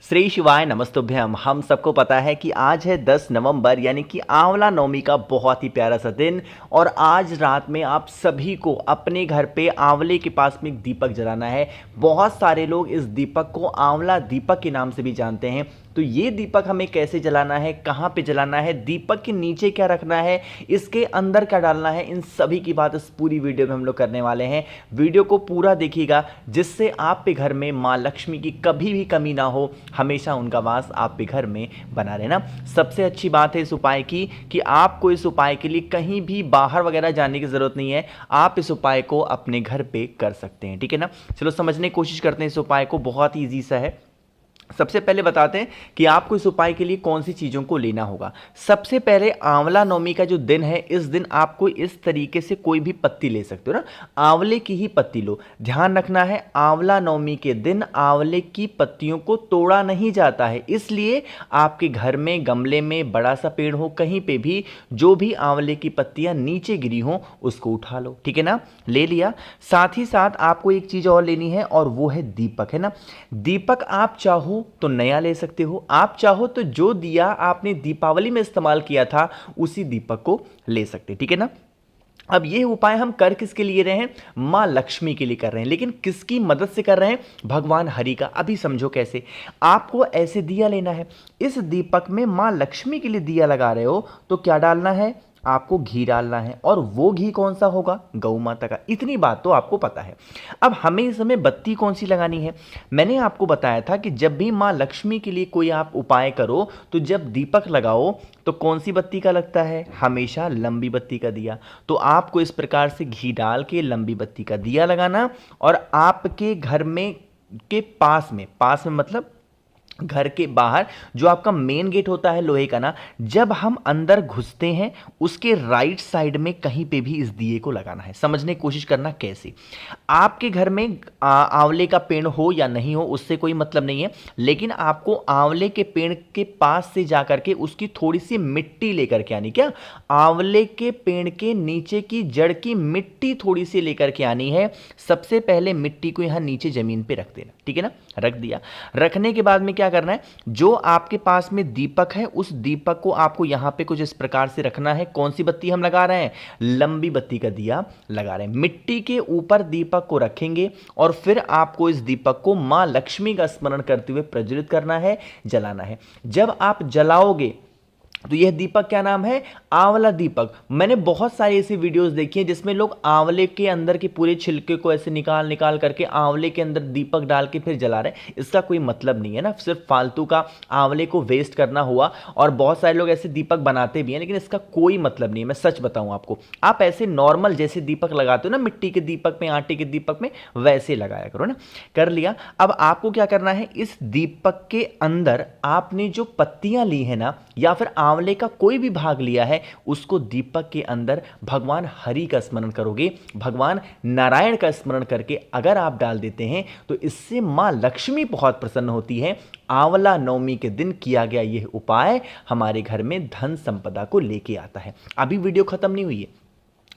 श्री शिवाय नमस्तुभ्यम। हम सबको पता है कि आज है 10 नवंबर यानी कि आंवला नवमी का बहुत ही प्यारा सा दिन। और आज रात में आप सभी को अपने घर पे आंवले के पास में एक दीपक जलाना है। बहुत सारे लोग इस दीपक को आंवला दीपक के नाम से भी जानते हैं। तो ये दीपक हमें कैसे जलाना है, कहाँ पे जलाना है, दीपक के नीचे क्या रखना है, इसके अंदर क्या डालना है, इन सभी की बात इस पूरी वीडियो में हम लोग करने वाले हैं। वीडियो को पूरा देखिएगा जिससे आप पे घर में माँ लक्ष्मी की कभी भी कमी ना हो, हमेशा उनका वास आप पे घर में बना रहना। सबसे अच्छी बात है इस उपाय की कि आपको इस उपाय के लिए कहीं भी बाहर वगैरह जाने की जरूरत नहीं है। आप इस उपाय को अपने घर पे कर सकते हैं, ठीक है ना। चलो समझने की कोशिश करते हैं इस उपाय को, बहुत ही ईजी सा है। सबसे पहले बताते हैं कि आपको इस उपाय के लिए कौन सी चीज़ों को लेना होगा। सबसे पहले आंवला नवमी का जो दिन है, इस दिन आपको इस तरीके से कोई भी पत्ती ले सकते हो ना, आंवले की ही पत्ती लो। ध्यान रखना है, आंवला नवमी के दिन आंवले की पत्तियों को तोड़ा नहीं जाता है। इसलिए आपके घर में गमले में बड़ा सा पेड़ हो, कहीं पे भी जो भी आंवले की पत्तियां नीचे गिरी हो उसको उठा लो, ठीक है ना। ले लिया। साथ ही साथ आपको एक चीज़ और लेनी है और वो है दीपक, है ना। दीपक आप चाहो तो नया ले सकते हो, आप चाहो तो जो दिया आपने दीपावली में इस्तेमाल किया था उसी दीपक को ले सकते, ठीक है ना। अब ये उपाय हम कर किसके लिए रहे हैं? मां लक्ष्मी के लिए कर रहे हैं। लेकिन किसकी मदद से कर रहे हैं? भगवान हरि का। अभी समझो कैसे। आपको ऐसे दिया लेना है, इस दीपक में मां लक्ष्मी के लिए दिया लगा रहे हो तो क्या डालना है? आपको घी डालना है। और वो घी कौन सा होगा? गौ माता का। इतनी बात तो आपको पता है। अब हमें इस समय बत्ती कौन सी लगानी है? मैंने आपको बताया था कि जब भी मां लक्ष्मी के लिए कोई आप उपाय करो तो जब दीपक लगाओ तो कौन सी बत्ती का लगता है? हमेशा लंबी बत्ती का दिया। तो आपको इस प्रकार से घी डाल के लंबी बत्ती का दिया लगाना। और आपके घर में के पास में मतलब घर के बाहर जो आपका मेन गेट होता है लोहे का ना, जब हम अंदर घुसते हैं उसके राइट साइड में कहीं पे भी इस दिए को लगाना है। समझने की कोशिश करना कैसे। आपके घर में आंवले का पेड़ हो या नहीं हो उससे कोई मतलब नहीं है, लेकिन आपको आंवले के पेड़ के पास से जाकर के उसकी थोड़ी सी मिट्टी लेकर के आनी। क्या? आंवले के पेड़ के नीचे की जड़ की मिट्टी थोड़ी सी लेकर के आनी है। सबसे पहले मिट्टी को यहां नीचे जमीन पे रख देना, ठीक है ना। रख दिया। रखने के बाद में क्या करना है? जो आपके पास में दीपक है उस दीपक को आपको यहां पे कुछ इस प्रकार से रखना है। कौन सी बत्ती हम लगा रहे हैं? लंबी बत्ती का दिया लगा रहे हैं। मिट्टी के ऊपर दीपक को रखेंगे और फिर आपको इस दीपक को मां लक्ष्मी का स्मरण करते हुए प्रज्वलित करना है, जलाना है। जब आप जलाओगे तो यह दीपक क्या नाम है? आंवला दीपक। मैंने बहुत सारी ऐसी वीडियोस देखी हैं जिसमें लोग आंवले के अंदर के पूरे छिलके को ऐसे निकाल निकाल करके आंवले के अंदर दीपक डाल के फिर जला रहे हैं। इसका कोई मतलब नहीं है ना, सिर्फ फालतू का आंवले को वेस्ट करना हुआ। और बहुत सारे लोग ऐसे दीपक बनाते भी हैं लेकिन इसका कोई मतलब नहीं है। मैं सच बताऊं आपको, आप ऐसे नॉर्मल जैसे दीपक लगाते हो ना, मिट्टी के दीपक में, आटे के दीपक में, वैसे लगाया करो ना। कर लिया। अब आपको क्या करना है? इस दीपक के अंदर आपने जो पत्तियां ली है ना, या फिर आंवले का कोई भी भाग लिया है, उसको दीपक के अंदर भगवान हरि का स्मरण करोगे, भगवान नारायण का स्मरण करके अगर आप डाल देते हैं तो इससे मां लक्ष्मी बहुत प्रसन्न होती है। आंवला नवमी के दिन किया गया यह उपाय हमारे घर में धन संपदा को लेके आता है। अभी वीडियो खत्म नहीं हुई है।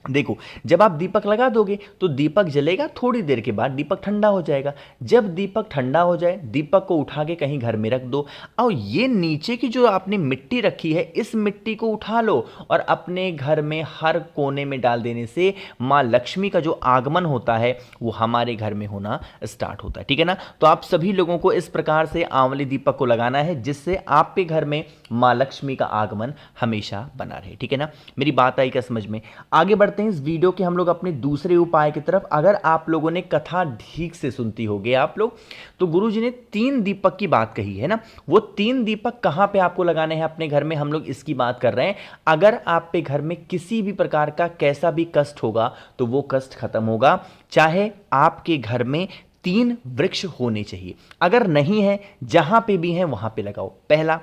देखो, जब आप दीपक लगा दोगे तो दीपक जलेगा, थोड़ी देर के बाद दीपक ठंडा हो जाएगा। जब दीपक ठंडा हो जाए, दीपक को उठा के कहीं घर में रख दो। और ये नीचे की जो आपने मिट्टी रखी है, इस मिट्टी को उठा लो और अपने घर में हर कोने में डाल देने से माँ लक्ष्मी का जो आगमन होता है वो हमारे घर में होना स्टार्ट होता है, ठीक है ना। तो आप सभी लोगों को इस प्रकार से आंवले दीपक को लगाना है जिससे आपके घर में माँ लक्ष्मी का आगमन हमेशा बना रहे, ठीक है ना। मेरी बात आई क्या समझ में? आगे बढ़ते हैं इस वीडियो के हम लोग अपने दूसरे उपाय की तरफ। अगर आप लोगों ने कथा ठीक से सुनती होगी आप लोग, तो गुरुजी ने 3 दीपक की बात कही है ना। वो 3 दीपक कहां पे आपको लगाने हैं अपने घर में, हम लोग इसकी बात कर रहे हैं। अगर आप पे घर में किसी भी प्रकार का कैसा भी कष्ट होगा तो वो कष्ट खत्म होगा। चाहे आपके घर में 3 वृक्ष होने चाहिए, अगर नहीं है, जहां पे भी हैं वहां पे लगाओ। पहला,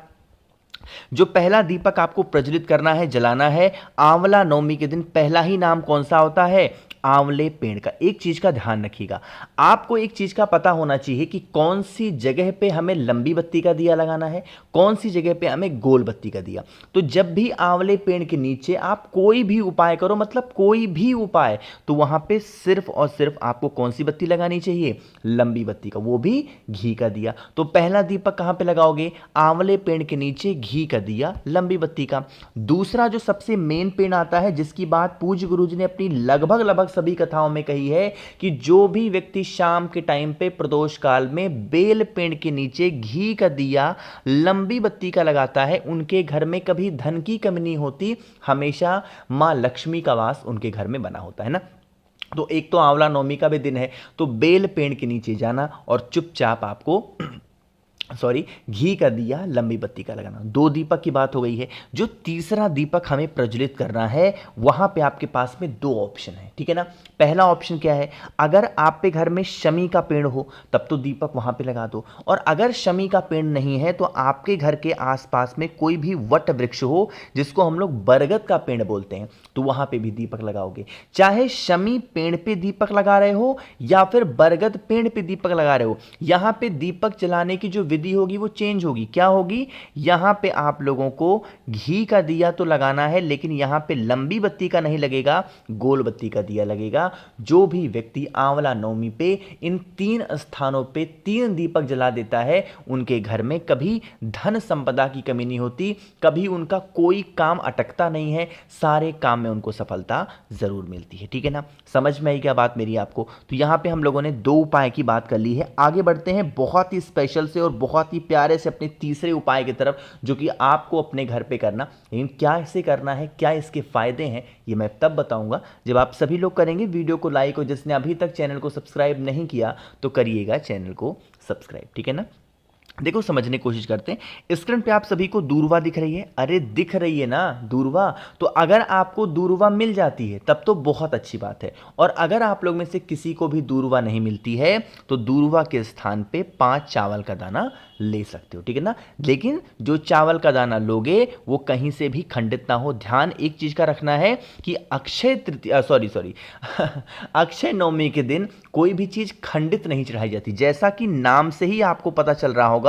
जो पहला दीपक आपको प्रज्वलित करना है, जलाना है, आंवला नवमी के दिन पहला ही नाम कौन सा होता है? आंवले पेड़ का। एक चीज का ध्यान रखिएगा, आपको एक चीज का पता होना चाहिए कि कौन सी जगह पे हमें लंबी बत्ती का दिया लगाना है, कौन सी जगह पे हमें गोल बत्ती का दिया। तो जब भी आंवले पेड़ के नीचे आप कोई भी उपाय करो, मतलब कोई भी उपाय, तो वहां पे सिर्फ और सिर्फ आपको कौन सी बत्ती लगानी चाहिए? लंबी बत्ती का, वो भी घी का दिया। तो पहला दीपक कहां पे लगाओगे? आंवले पेड़ के नीचे, घी का दिया, लंबी बत्ती का। दूसरा जो सबसे मेन पेड़ आता है, जिसकी बात पूज्य गुरुजी ने अपनी लगभग लगभग सभी कथाओं में कही है, कि जो भी व्यक्ति शाम के टाइम पे प्रदोष काल में बेल पेड़ के नीचे घी का दिया, लंबी बत्ती का लगाता है, उनके घर में कभी धन की कमी नहीं होती, हमेशा मां लक्ष्मी का वास उनके घर में बना होता है ना। तो एक तो आंवला नवमी का भी दिन है, तो बेल पेड़ के नीचे जाना और चुपचाप आपको घी का दिया, लंबी बत्ती का लगाना। दो दीपक की बात हो गई है। जो तीसरा दीपक हमें प्रज्वलित करना है, वहां पे आपके पास में दो ऑप्शन है, ठीक है ना। पहला ऑप्शन क्या है? अगर आप पे घर में शमी का पेड़ हो तब तो दीपक वहां पे लगा दो, और अगर शमी का पेड़ नहीं है तो आपके घर के आसपास में कोई भी वट वृक्ष हो, जिसको हम लोग बरगद का पेड़ बोलते हैं, तो वहां पे भी दीपक लगाओगे। चाहे शमी पेड़ पे दीपक लगा रहे हो या फिर बरगद पेड़ पे दीपक लगा रहे हो, यहां पे दीपक जलाने की जो विधि होगी वो चेंज होगी। क्या होगी? यहां पे आप लोगों को घी का दिया तो लगाना है, लेकिन यहां पे लंबी बत्ती का नहीं लगेगा, गोल बत्ती का दिया लगेगा। जो भी व्यक्ति आंवला नवमी पे इन 3 स्थानों पे 3 दीपक जला देता है, उनके घर में कभी धन संपदा की कमी नहीं होती, कभी उनका कोई काम अटकता नहीं है, सारे काम में उनको सफलता जरूर मिलती है, ठीक है ना। समझ में आई क्या बात मेरी आपको? तो यहां पे हम लोगों ने 2 उपाय की बात कर ली है। आगे बढ़ते हैं बहुत ही स्पेशल से और बहुत ही प्यारे से अपने तीसरे उपाय की तरफ, जो कि आपको अपने घर पे करना। लेकिन क्या इसे करना है, क्या इसके फायदे हैं, ये मैं तब बताऊंगा जब आप सभी लोग करेंगे वीडियो को लाइक, और जिसने अभी तक चैनल को सब्सक्राइब नहीं किया तो करिएगा चैनल को सब्सक्राइब, ठीक है ना। देखो, समझने की कोशिश करते हैं। स्क्रीन पे आप सभी को दूरवा दिख रही है? अरे दिख रही है ना दूरवा। तो अगर आपको दूरवा मिल जाती है तब तो बहुत अच्छी बात है, और अगर आप लोग में से किसी को भी दूरवा नहीं मिलती है तो दूरवा के स्थान पे 5 चावल का दाना ले सकते हो, ठीक है ना। लेकिन जो चावल का दाना लोगे वो कहीं से भी खंडित ना हो। ध्यान एक चीज का रखना है कि अक्षय तृतीया अक्षय नवमी के दिन कोई भी चीज खंडित नहीं चढ़ाई जाती। जैसा कि नाम से ही आपको पता चल रहा होगा,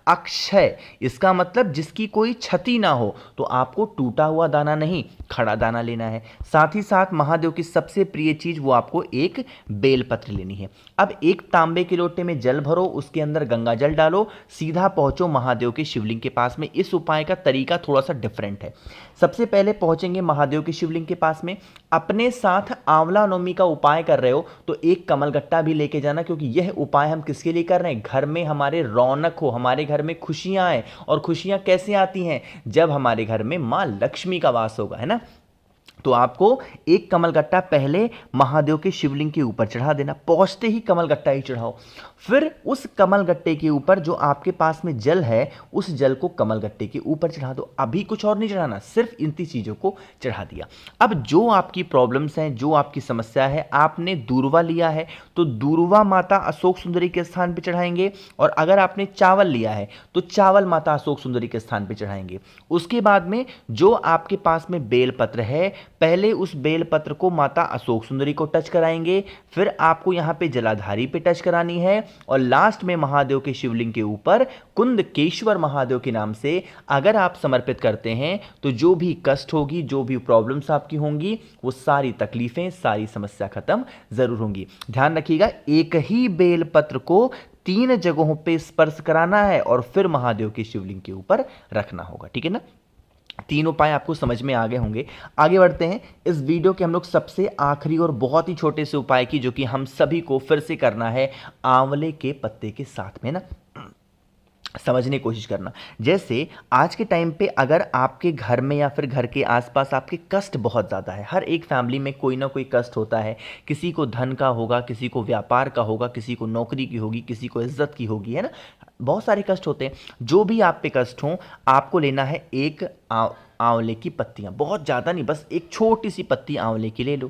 अक्षय, इसका मतलब जिसकी कोई क्षति ना हो। तो आपको टूटा हुआ दाना नहीं, खड़ा दाना लेना है। साथ ही साथ महादेव की सबसे प्रिय चीज वो आपको एक बेलपत्र लेनी है। अब एक तांबे के लोटे में जल भरो, उसके अंदर गंगा जल डालो, सीधा पहुंचो महादेव के शिवलिंग के पास में। इस उपाय का तरीका थोड़ा सा डिफरेंट है। सबसे पहले पहुंचेंगे महादेव के शिवलिंग के पास में। अपने साथ आंवला नवमी का उपाय कर रहे हो तो एक कमलगट्टा भी लेके जाना, क्योंकि यह उपाय हम किसके लिए कर रहे हैं? घर में हमारे रौनक हो, हमारे घर में खुशियां आए। और खुशियां कैसे आती हैं? जब हमारे घर में मां लक्ष्मी का वास होगा, है ना। तो आपको एक कमलगट्टा पहले महादेव के शिवलिंग के ऊपर चढ़ा देना। पहुंचते ही कमलगट्टा ही चढ़ाओ। फिर उस कमलगट्टे के ऊपर जो आपके पास में जल है, उस जल को कमलगट्टे के ऊपर चढ़ा दो। अभी कुछ और नहीं चढ़ाना, सिर्फ इन 3 चीजों को चढ़ा दिया। अब जो आपकी प्रॉब्लम्स हैं, जो आपकी समस्या है, आपने दूरवा लिया है तो दूरवा माता अशोक सुंदरी के स्थान पर चढ़ाएंगे, और अगर आपने चावल लिया है तो चावल माता अशोक सुंदरी के स्थान पर चढ़ाएंगे। उसके बाद में जो आपके पास में बेलपत्र है, पहले उस बेलपत्र को माता अशोक सुंदरी को टच कराएंगे, फिर आपको यहां पे जलाधारी पे टच करानी है, और लास्ट में महादेव के शिवलिंग के ऊपर कुंदकेश्वर महादेव के नाम से अगर आप समर्पित करते हैं तो जो भी कष्ट होगी, जो भी प्रॉब्लम्स आपकी होंगी, वो सारी तकलीफें, सारी समस्या खत्म जरूर होंगी। ध्यान रखिएगा, एक ही बेलपत्र को 3 जगहों पे स्पर्श कराना है और फिर महादेव के शिवलिंग के ऊपर रखना होगा, ठीक है ना। 3 उपाय आपको समझ में आ गए होंगे। आगे बढ़ते हैं इस वीडियो के हम लोग सबसे आखिरी और बहुत ही छोटे से उपाय की, जो कि हम सभी को फिर से करना है आंवले के पत्ते के साथ में ना। समझने की कोशिश करना। जैसे आज के टाइम पे अगर आपके घर में या फिर घर के आसपास आपके कष्ट बहुत ज़्यादा है, हर एक फैमिली में कोई ना कोई कष्ट होता है। किसी को धन का होगा, किसी को व्यापार का होगा, किसी को नौकरी की होगी, किसी को इज्जत की होगी, है ना। बहुत सारे कष्ट होते हैं। जो भी आप पे कष्ट हो, आपको लेना है एक आंवले की पत्तियां, बहुत ज़्यादा नहीं, बस एक छोटी सी पत्ती आंवले की ले लो।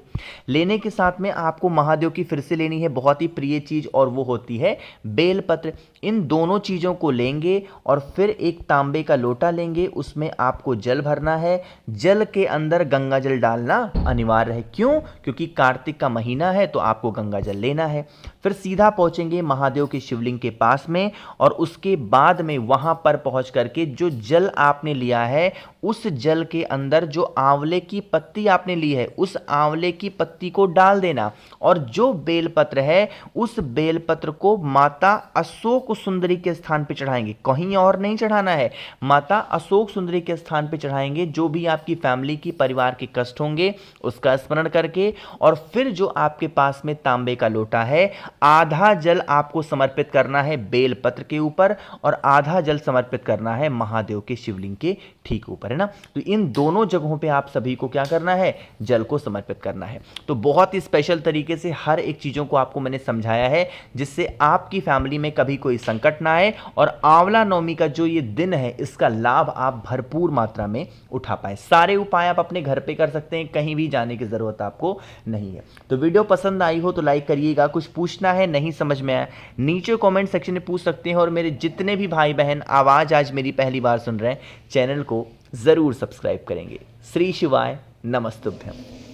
लेने के साथ में आपको महादेव की फिर से लेनी है बहुत ही प्रिय चीज़, और वो होती है बेलपत्र। इन दोनों चीज़ों को लेंगे और फिर एक तांबे का लोटा लेंगे, उसमें आपको जल भरना है। जल के अंदर गंगा जल डालना अनिवार्य है। क्यों? क्योंकि कार्तिक का महीना है तो आपको गंगा जल लेना है। फिर सीधा पहुंचेंगे महादेव के शिवलिंग के पास में, और उसके बाद में वहां पर पहुंच करके जो जल आपने लिया है उस जल के अंदर जो आंवले की पत्ती आपने ली है उस आंवले की पत्ती को डाल देना, और जो बेलपत्र है उस बेलपत्र को माता अशोक सुंदरी के स्थान पे चढ़ाएंगे, कहीं और नहीं चढ़ाना है, माता अशोक सुंदरी के स्थान पे चढ़ाएंगे। जो भी आपकी फैमिली की परिवार के कष्ट होंगे उसका स्मरण करके, और फिर जो आपके पास में तांबे का लोटा है, आधा जल आपको समर्पित करना है बेलपत्र के ऊपर और आधा जल समर्पित करना है महादेव के शिवलिंग के ठीक ऊपर, है ना। तो इन दोनों जगहों पे आप सभी को क्या करना है, जल को समर्पित करना है। तो बहुत ही स्पेशल तरीके से हर एक चीजों को आपको मैंने समझाया है, जिससे आपकी फैमिली में कभी कोई संकट ना आए, और आंवला नवमी का जो ये दिन है इसका लाभ आप भरपूर मात्रा में उठा पाए। सारे उपाय आप अपने घर पे कर सकते हैं, कहीं भी जाने की जरूरत आपको नहीं है। तो वीडियो पसंद आई हो तो लाइक करिएगा। कुछ पूछना है, नहीं समझ में आया, नीचे कमेंट सेक्शन में पूछ सकते हैं। और मेरे जितने भी भाई बहन आवाज आज मेरी पहली बार सुन रहे हैं, चैनल को जरूर सब्सक्राइब करेंगे। श्री शिवाय नमस्तुभ्यम।